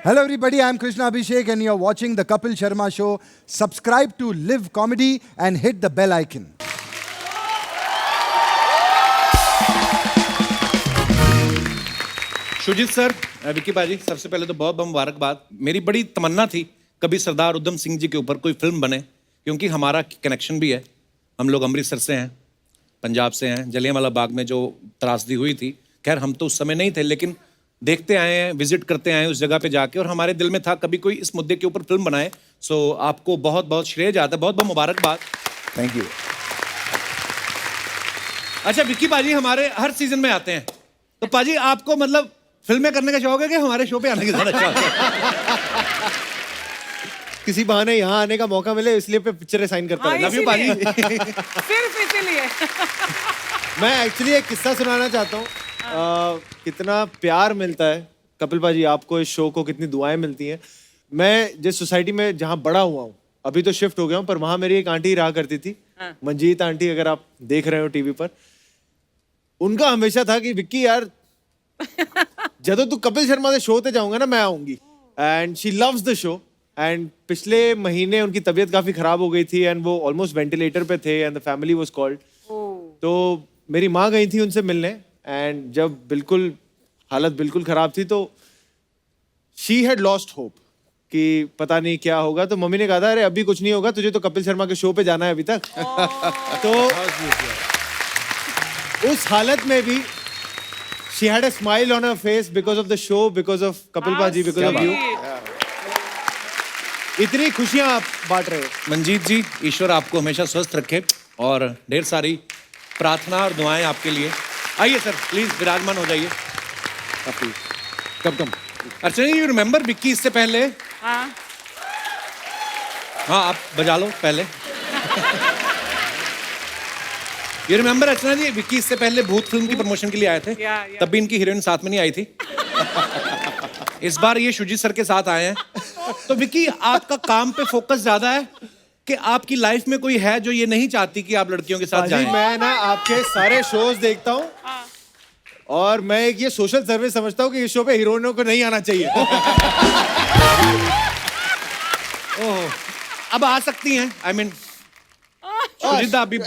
Hello everybody, I'm Krishna Abhishek and you're watching the Kapil Sharma Show. Subscribe to Live Comedy and hit the bell icon. Shoojit sir, Vicky पाजी, सबसे पहले तो बहुत बहुत मुबारकबाद। मेरी बड़ी तमन्ना थी कभी सरदार उधम सिंह जी के ऊपर कोई फिल्म बने, क्योंकि हमारा कनेक्शन भी है। हम लोग अमृतसर से हैं, पंजाब से हैं। जलियांवाला बाग में जो त्रासदी हुई थी, खैर हम तो उस समय नहीं थे, लेकिन देखते आए हैं, विजिट करते आए हैं उस जगह पे जाके, और हमारे दिल में था कभी कोई इस मुद्दे के ऊपर फिल्म बनाए। सो आपको बहुत बहुत श्रेय जाता है, बहुत बहुत मुबारकबाद। Thank you. अच्छा विक्की पाजी हमारे हर सीजन में आते हैं, तो पाजी आपको मतलब फिल्में करने का शौक है कि हमारे शो पे आने का ज्यादा शौक है? किसी बहाने यहाँ आने का मौका मिले इसलिए पे पिक्चरें साइन करता हाँ, रहता लव यू पाजी। सिर्फ इसीलिए। मैं एक्चुअली एक किस्सा सुनाना चाहता हूँ। कितना प्यार मिलता है कपिल पाजी आपको, इस शो को कितनी दुआएं मिलती हैं। मैं जिस सोसाइटी में जहाँ बड़ा हुआ हूँ, अभी तो शिफ्ट हो गया हूँ, पर वहाँ मेरी एक आंटी रहा करती थी, मंजीत आंटी, अगर आप देख रहे हो टीवी पर। उनका हमेशा था कि विक्की यार जब तू कपिल शर्मा के शो पे जाऊंगा ना, मैं आऊंगी। And she loves the show. And पिछले महीने उनकी तबीयत काफी खराब हो गई थी एंड वो ऑलमोस्ट वेंटिलेटर पे थे and the family was called. तो मेरी माँ गई थी उनसे मिलने, एंड जब बिल्कुल हालत बिल्कुल खराब थी तो शी हैड लॉस्ट होप कि पता नहीं क्या होगा। तो मम्मी ने कहा था, अरे अभी कुछ नहीं होगा, तुझे तो कपिल शर्मा के शो पे जाना है अभी तक। तो उस हालत में भी she had a smile on her face because of the show, because of Kapil Paji, because of you. इतनी खुशियां आप बांट रहे हो। मंजीत जी, ईश्वर आपको हमेशा स्वस्थ रखे और ढेर सारी प्रार्थना और दुआएं आपके लिए। आइए सर, प्लीज विराजमान हो जाइए। कम अर्चना जी, यू रिमेम्बर विक्की इससे पहले? हाँ हाँ, आप बजा लो पहले। ये रिमेम्बर अर्चना जी, विक्की इससे पहले भूत फिल्म की प्रमोशन के लिए आए थे। तब भी इनकी हीरोइन साथ में नहीं आई थी। इस बार ये शुजित सर के साथ आए हैं। तो विक्की, आपका काम पे फोकस ज्यादा है कि आपकी लाइफ में कोई है जो ये नहीं चाहती कि आप लड़कियों के साथ जाएं? मैं ना आपके सारे शोज देखता हूँ और मैं एक ये सोशल सर्विस समझता हूँ कि इस शो पे हीरोइनों को नहीं आना चाहिए। ओह, अब आ सकती हैं। आई मीन शुजित, अभी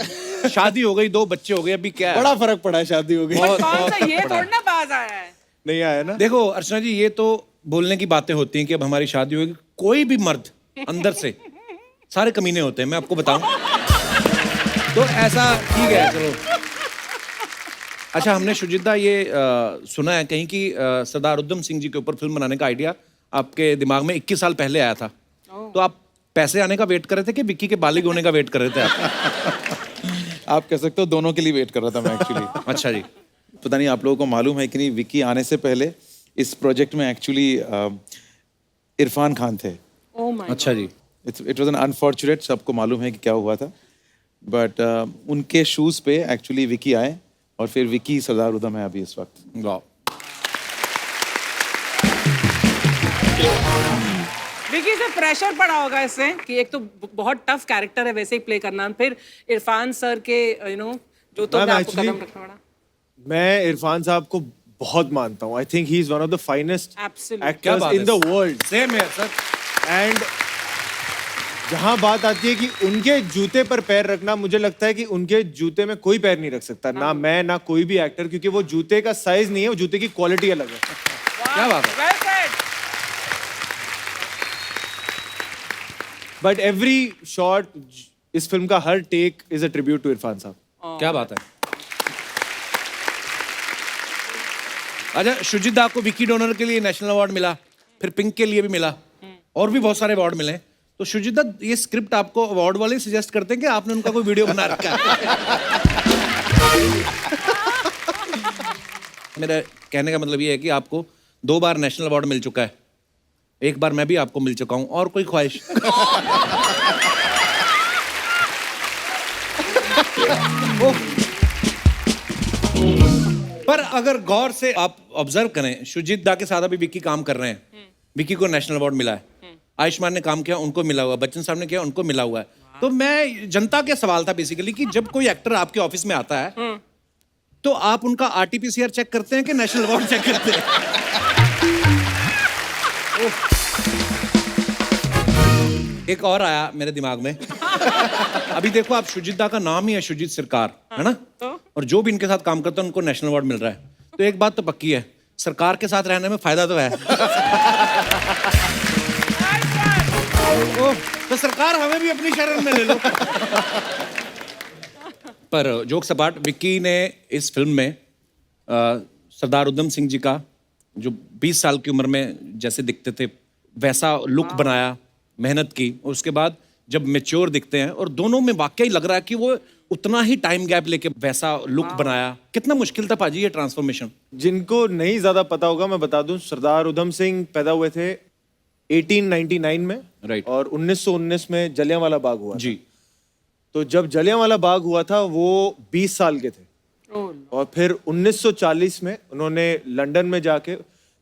शादी हो गई, 2 बच्चे हो गए, अभी क्या है? बड़ा फर्क पड़ा है, शादी हो गई। कौन सा ये थोड़ा ना बाज आया है। नहीं आया ना। देखो अर्चना जी, ये तो बोलने की बातें होती हैं कि अब हमारी शादी होगी। कोई भी मर्द अंदर से सारे कमीने होते हैं, मैं आपको बताऊं। तो ऐसा ठीक है, चलो। अच्छा, हमने शुजिता ये सुना है कहीं कि सरदार उधम सिंह जी के ऊपर फिल्म बनाने का आइडिया आपके दिमाग में 21 साल पहले आया था। तो आप पैसे आने का वेट कर रहे थे कि विक्की के बालिग होने का वेट कर रहे थे आप? आप कह सकते हो दोनों के लिए वेट कर रहा था मैं एक्चुअली। अच्छा जी। पता नहीं आप लोगों को मालूम है कि नहीं, विक्की आने से पहले इस प्रोजेक्ट में एक्चुअली इरफान खान थे। Oh my अच्छा जी। इट वाज एन अनफॉर्चुनेट, सबको मालूम है कि क्या हुआ था, बट उनके शूज पे एक्चुअली विक्की आए और फिर विक्की सरदार उधम है अभी इस वक्त। वाह। विकी से प्रेशर पड़ा होगा इससे कि एक तो बहुत टफ कैरेक्टर है वैसे ही प्ले करना, फिर इरफान सर के जो तो आपको कदम रखना पड़ा। मैं इरफान साहब को बहुत मानता हूँ। I think he is one of the finest Absolutely. Actors in the world. Same है सर। एंड जहां बात आती है कि उनके जूते पर पैर रखना, मुझे लगता है कि उनके जूते में कोई पैर नहीं रख सकता, ना मैं ना कोई भी एक्टर, क्योंकि वो जूते का साइज नहीं है, वो जूते की क्वालिटी अलग है। क्या बात है। Well said. But every shot, इस फिल्म का हर take is a tribute to Irrfan साहब। क्या बात है। अच्छा शुजित, आपको विकी डोनर के लिए नेशनल अवार्ड मिला, फिर पिंक के लिए भी मिला, और भी बहुत सारे अवार्ड मिले। तो शुजित, ये स्क्रिप्ट आपको अवार्ड वाले सजेस्ट करते हैं कि आपने उनका कोई वीडियो बना रखा है? मेरा कहने का मतलब ये है कि आपको 2 बार नेशनल अवार्ड मिल चुका है, 1 बार मैं भी आपको मिल चुका हूं, और कोई ख्वाहिश? पर अगर गौर से आप ऑब्जर्व करें, शुजित दा के साथ अभी विक्की काम कर रहे हैं, विक्की को नेशनल अवार्ड मिला है, आयुष्मान ने काम किया, उनको मिला हुआ, बच्चन साहब ने किया, उनको मिला हुआ है। तो मैं, जनता के सवाल था बेसिकली कि जब कोई एक्टर आपके ऑफिस में आता है तो आप उनका RT-PCR चेक करते हैं कि नेशनल अवार्ड चेक करते हैं? एक और आया मेरे दिमाग में। अभी देखो आप, शुजित दा का नाम ही है शुजित सरकार, है ना? और जो भी इनके साथ काम करता है उनको नेशनल अवार्ड मिल रहा है। तो एक बात तो पक्की है, सरकार के साथ रहने में फायदा तो है। तो सरकार हमें भी अपनी शरण में ले लो। पर जोक्स अपार्ट, विक्की ने इस फिल्म में सरदार उधम सिंह जी का जो 20 साल की उम्र में जैसे दिखते थे वैसा लुक बनाया, मेहनत की, और उसके बाद जब मैच्योर दिखते हैं और दोनों में वाकई लग रहा है कि वो उतना ही टाइम गैप लेके वैसा लुक बनाया। कितना मुश्किल था पाजी ये ट्रांसफॉर्मेशन? जिनको नहीं ज्यादा पता होगा मैं बता दूं, सरदार उधम सिंह पैदा हुए थे 1899 में, राइट, और 1919 में जलियांवाला बाग हुआ जी। तो जब जलियांवाला बाग हुआ था वो 20 साल के थे, और फिर 1940 में उन्होंने लंदन में जाके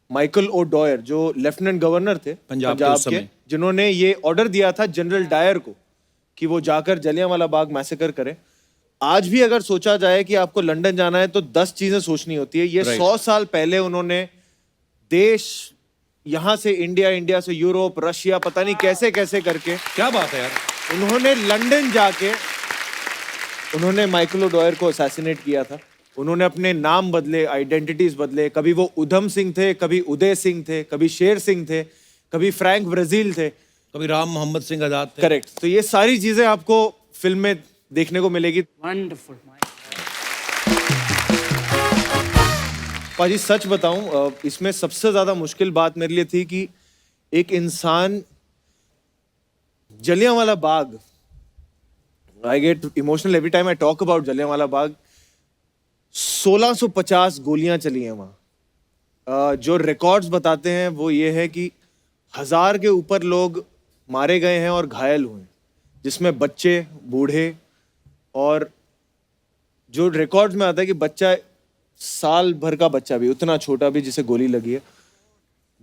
माइकल ओ डॉयर, जो लेफ्टिनेंट गवर्नर थे पंजाब के उस समय, जिन्होंने ये ऑर्डर दिया था जनरल डायर को कि वो जाकर जलियांवाला बाग मैसेकर करें। आज भी अगर सोचा जाए कि आपको लंदन जाना है तो 10 चीजें सोचनी होती है। ये 100 साल पहले उन्होंने देश, यहाँ से इंडिया, इंडिया से यूरोप, रशिया, पता नहीं कैसे कैसे करके, क्या बात है यार, उन्होंने लंदन जाके उन्होंने माइकल ओ डॉयर को असैसिनेट किया था। उन्होंने अपने नाम बदले, आइडेंटिटीज बदले, कभी वो उधम सिंह थे, कभी उदय सिंह थे, कभी शेर सिंह थे, कभी फ्रैंक ब्राजील थे, कभी राम मोहम्मद सिंह आजाद थे। करेक्ट। तो ये सारी चीजें आपको फिल्म में देखने को मिलेगी। वंडरफुल। पाजी सच बताऊं, इसमें सबसे ज्यादा मुश्किल बात मेरे लिए थी कि एक इंसान, Jallianwala Bagh, I get emotional every time I talk about Jallianwala Bagh. 1650 गोलियां चली हैं वहां। जो रिकॉर्ड्स बताते हैं वो ये है कि 1000 के ऊपर लोग मारे गए हैं और घायल हुए, जिसमें बच्चे, बूढ़े, और जो रिकॉर्ड्स में आता है कि बच्चा, साल भर का बच्चा भी, उतना छोटा भी, जिसे गोली लगी है।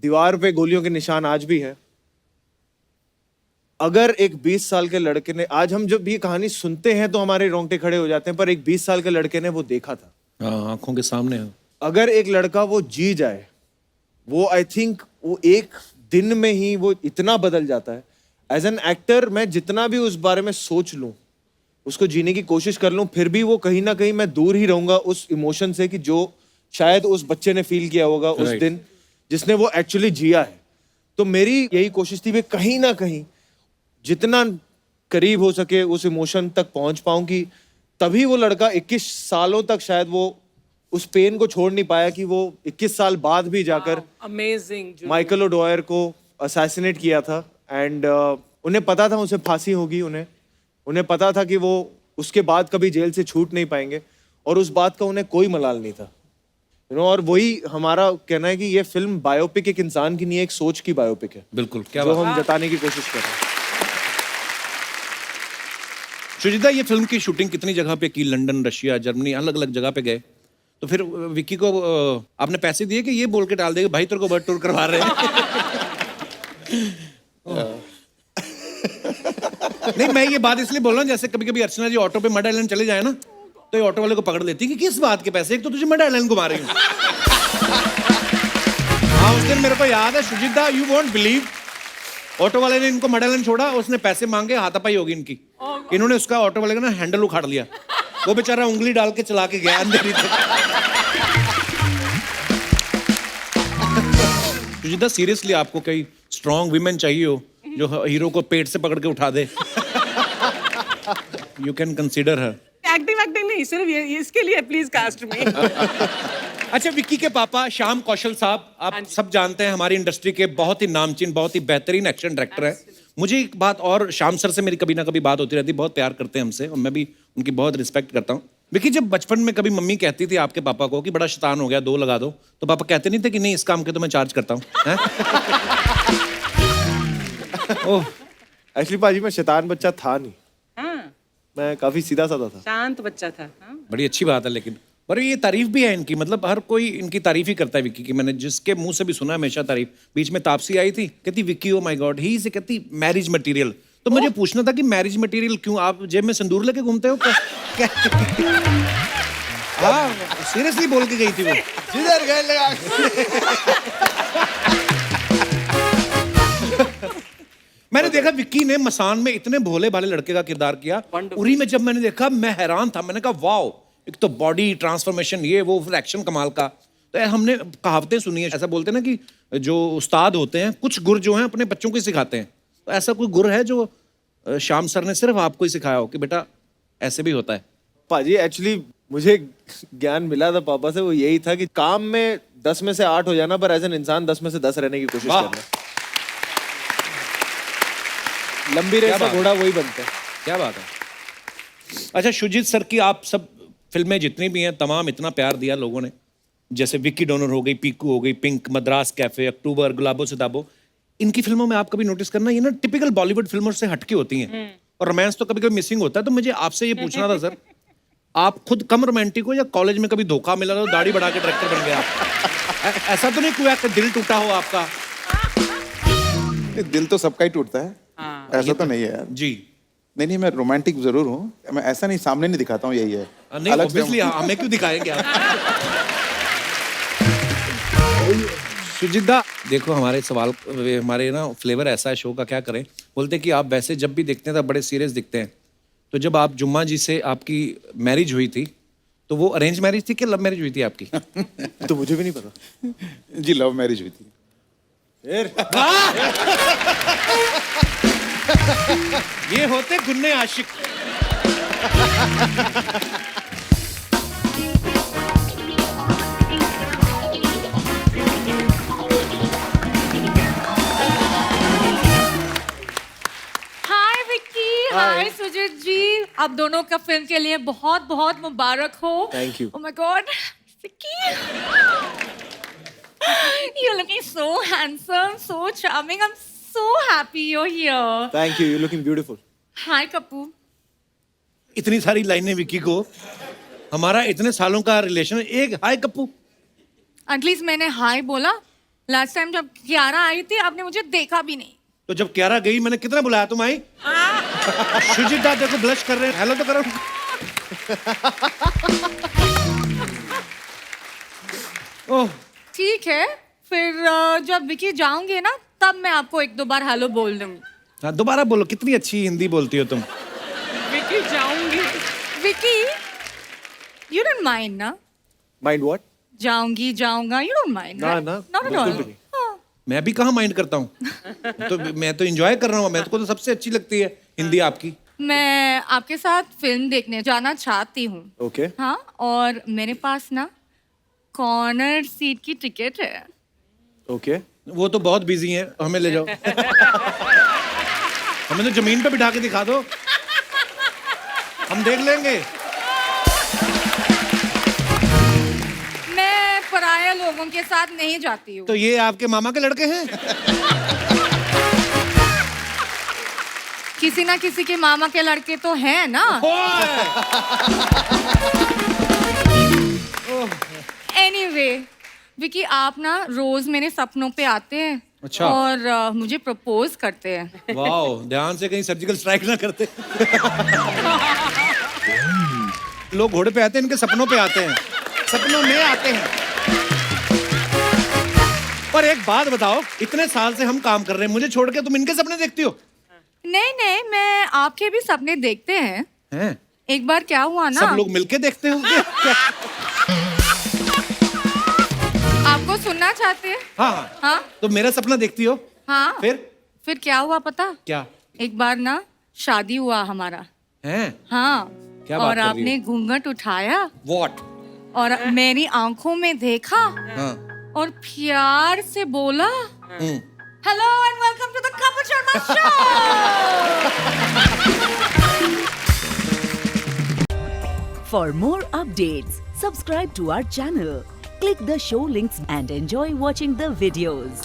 दीवार पे गोलियों के निशान आज भी हैं। अगर एक 20 साल के लड़के ने, आज हम जब ये कहानी सुनते हैं तो हमारे रोंगटे खड़े हो जाते हैं, पर एक 20 साल के लड़के ने वो देखा था। हाँ, आंखों के सामने है। अगर एक लड़का वो जी जाए, वो आई थिंक वो एक दिन में ही वो इतना बदल जाता है। एज एन एक्टर मैं जितना भी उस बारे में सोच लूं, उसको जीने की कोशिश कर लूं, फिर भी वो कहीं ना कहीं मैं दूर ही रहूंगा उस इमोशन से कि जो शायद उस बच्चे ने फील किया होगा उस दिन, जिसने वो एक्चुअली जिया है। तो मेरी यही कोशिश थी कि कहीं ना कहीं जितना करीब हो सके उस इमोशन तक पहुंच पाऊं, कि तभी वो लड़का 21 सालों तक शायद वो उस पेन को छोड़ नहीं पाया कि वो 21 साल बाद भी जाकर अमेजिंग माइकल ओ डॉयर को असैसिनेट किया था। एंड उन्हें पता था उसे फांसी होगी, उन्हें पता था कि वो उसके बाद कभी जेल से छूट नहीं पाएंगे, और उस बात का उन्हें कोई मलाल नहीं था, और वही हमारा कहना है कि ये फिल्म बायोपिक एक इंसान की नहीं है, एक सोच की बायोपिक है। बिल्कुल, क्या जो बात। हम जताने की कोशिश कर रहे हैं। शुजिता, ये फिल्म की शूटिंग कितनी जगह पे की? लंदन, रशिया, जर्मनी, अलग अलग जगह पे गए। तो फिर विक्की को आपने पैसे दिए कि ये बोल के डाल देगा भाई तेरे को वर्ल्ड टूर करवा रहे हैं? नहीं, मैं ये बात इसलिए बोल रहा हूँ, जैसे कभी कभी अर्चना जी ऑटो पे मड आइलैंड चले जाए ना, तो ये ऑटो वाले को पकड़ लेती कि किस बात के पैसे, एक तो तुझे मड आइलैंड घुमा रही हूँ। हाँ, उस दिन मेरे को याद है, शुजिता, यू वोंट बिलीव, ऑटो वाले ने इनको मड आइलैंड छोड़ा, उसने पैसे मांगे, हाथापाई होगी इनकी। इन्होंने उसका, ऑटो वाले का ना हैंडल उखाड़ लिया, वो बेचारा उंगली डाल के चला के गया अंधेरी तक। शुजिता, सीरियसली आपको कई स्ट्रॉन्ग विमेन चाहिए हो जो हीरो को पेट से पकड़ के उठा दे, you can consider her. Acting नहीं, सिर्फ ये इसके लिए प्लीज कास्ट में। अच्छा, विक्की के पापा श्याम कौशल साहब, आप सब जानते हैं, हमारी इंडस्ट्री के बहुत ही नामचीन, बहुत ही बेहतरीन एक्शन डायरेक्टर है। मुझे एक बात और, श्याम सर से मेरी कभी ना कभी बात होती रहती, बहुत प्यार करते हैं हमसे, और मैं भी उनकी बहुत रिस्पेक्ट करता हूँ। विक्की, जब बचपन में कभी मम्मी कहती थी आपके पापा को कि बड़ा शैतान हो गया, 2 लगा दो, तो पापा कहते नहीं थे कि नहीं, इस काम के तो मैं चार्ज करता हूँ? ओह, एक्चुअली पाजी मैं शैतान बच्चा था नहीं। हाँ, मैं काफी सीधा साधा था। शांत बच्चा था। हाँ? बड़ी अच्छी बात है, लेकिन पर ये तारीफ भी है इनकी, मतलब हर कोई इनकी तारीफ ही करता है विक्की की। मैंने जिसके मुंह से भी सुना हमेशा तारीफ। बीच में तापसी आई थी, कहती विक्की ओ माय गॉड, ही से कहती मैरिज मटेरियल। तो मुझे पूछना था कि मैरिज मटेरियल क्यों? आप जेब में सिंदूर लेके घूमते हो क्या? हाँ, सीरियसली बोल के गई थी वो। जिधर गए लगा देखा विक्की ने मसान में इतने भोले भाले लड़के का किरदार किया, उरी में जब मैंने देखा मैं हैरान था, मैंने कहा वाओ, एक तो बॉडी ट्रांसफॉर्मेशन, ये वो, फिर एक्शन कमाल का। तो हमने कहावतें सुनी है, ऐसा बोलते हैं ना कि जो उस्ताद होते हैं कुछ गुर जो हैं अपने बच्चों को ही सिखाते हैं, तो ऐसा कोई गुर है जो श्याम सर ने सिर्फ आपको ही सिखाया हो कि बेटा ऐसे भी होता है? पाजी एक्चुअली मुझे ज्ञान मिला था पापा से, वो यही था कि काम में 10 में से 8 हो जाना, पर एज एन इंसान 10 में से 10 रहने की कोशिश वाह। करना। लंबी रेस क्या का बात घोड़ा वही बनता है। क्या बात है। अच्छा शुजीत सर की आप सब फिल्में जितनी भी हैं तमाम इतना प्यार दिया लोगों ने, जैसे विक्की डोनर हो गई, पीकू हो गई, पिंक, मद्रास कैफे, अक्टूबर, गुलाबो सिताबो, इनकी फिल्मों में आप कभी नोटिस करना, ये ना टिपिकल बॉलीवुड फिल्मों से हटके होती हैं और रोमांस तो कभी कभी मिसिंग होता है। तो मुझे आपसे ये पूछना था सर, आप खुद कम रोमांटिक हो या कॉलेज में कभी धोखा मिला तो दाढ़ी बढ़ा के डायरेक्टर बन गया? ऐसा तो नहीं कोई आपका दिल टूटा हो आपका? दिल तो सबका ही टूटता है, ऐसा तो नहीं है यार। जी नहीं, मैं रोमांटिक जरूर हूँ, मैं ऐसा नहीं सामने नहीं दिखाता हूँ, यही है। नहीं, अलग से ऑब्वियसली हमें क्यों दिखाएंगे आप? सुजिता देखो, हमारे सवाल, हमारे ना फ्लेवर ऐसा है शो का, क्या करें, बोलते कि आप वैसे जब भी दिखते हैं तो बड़े सीरियस दिखते हैं। तो जब आप जुम्मा जी से आपकी मैरिज हुई थी तो वो अरेंज मैरिज थी कि लव मैरिज हुई थी आपकी? तो मुझे भी नहीं पता जी, लव मैरिज हुई थी। ये होते गुन्ने आशिक। हाय विक्की, हाय सुजीत जी, आप दोनों का फिल्म के लिए बहुत बहुत मुबारक हो। Thank you. Oh my God, Vicky, you're looking so handsome, so charming. I'm so happy you're here. Thank you, you looking beautiful. Hi Kapoor. इतनी सारी लाइनें विक्की को, हमारा इतने सालों का रिलेशन, एक हाय कप्पू। एटलीस्ट मैंने हाय बोला। लास्ट टाइम जब कियारा आई थी आपने मुझे देखा भी नहीं। तो जब क्यारा गई मैंने कितना बुलाया, तुम आई? सुजीता देखो ब्लश कर रहे हैं, हेलो तो करो। ओह ठीक है, फिर जब विक्की जाऊंगे ना तब मैं आपको एक दो बार हेलो बोल दूंगी। हाँ, दोबारा बोलो, कितनी अच्छी हिंदी बोलती हो तुम। विक्की जाऊंगी। विक्की, you don't mind ना? Mind what? जाऊंगी, जाऊंगा, you don't mind, ना, right? ना, Not at बिल्कुल all. भी नहीं। हाँ। मैं भी कहाँ माइंड करता हूँ, तो मैं तो एंजॉय कर रहा हूँ, मैं तो सबसे अच्छी लगती है हिंदी आपकी। मैं आपके साथ फिल्म देखने जाना चाहती हूँ। ओके। हाँ, और मेरे पास ना कॉर्नर सीट की टिकट है। ओके। वो तो बहुत बिजी हैं, हमें ले जाओ। हमें तो जमीन पे बिठा के दिखा दो, हम देख लेंगे। मैं पराये लोगों के साथ नहीं जाती हूँ। तो ये आपके मामा के लड़के हैं? किसी ना किसी के मामा के लड़के तो हैं ना। एनीवे विकी, आप ना रोज मेरे सपनों पे आते हैं। अच्छा। और मुझे प्रपोज करते हैं। वाओ, ध्यान से कहीं सर्जिकल स्ट्राइक ना करते। लोग घोड़े पे आते हैं, इनके सपनों पे आते हैं, सपनों में आते हैं। और एक बात बताओ, इतने साल से हम काम कर रहे हैं, मुझे छोड़ के तुम इनके सपने देखती हो? नहीं नहीं, मैं आपके भी सपने देखते हैं। हैं? एक बार क्या हुआ ना, सब लोग मिलके देखते होंगे। आपको सुनना चाहते हैं? हाँ हाँ, हाँ तो मेरा सपना देखती हो? हाँ। फिर क्या हुआ पता? क्या? एक बार ना शादी हुआ हमारा। हैं? हाँ। क्या बात और कर रही आपने हो? घूंघट उठाया What? और मेरी आंखों में देखा हाँ। और प्यार से बोला, hello and welcome to the Kapil Sharma show. For more updates, subscribe to our channel, click the show links and enjoy watching the videos.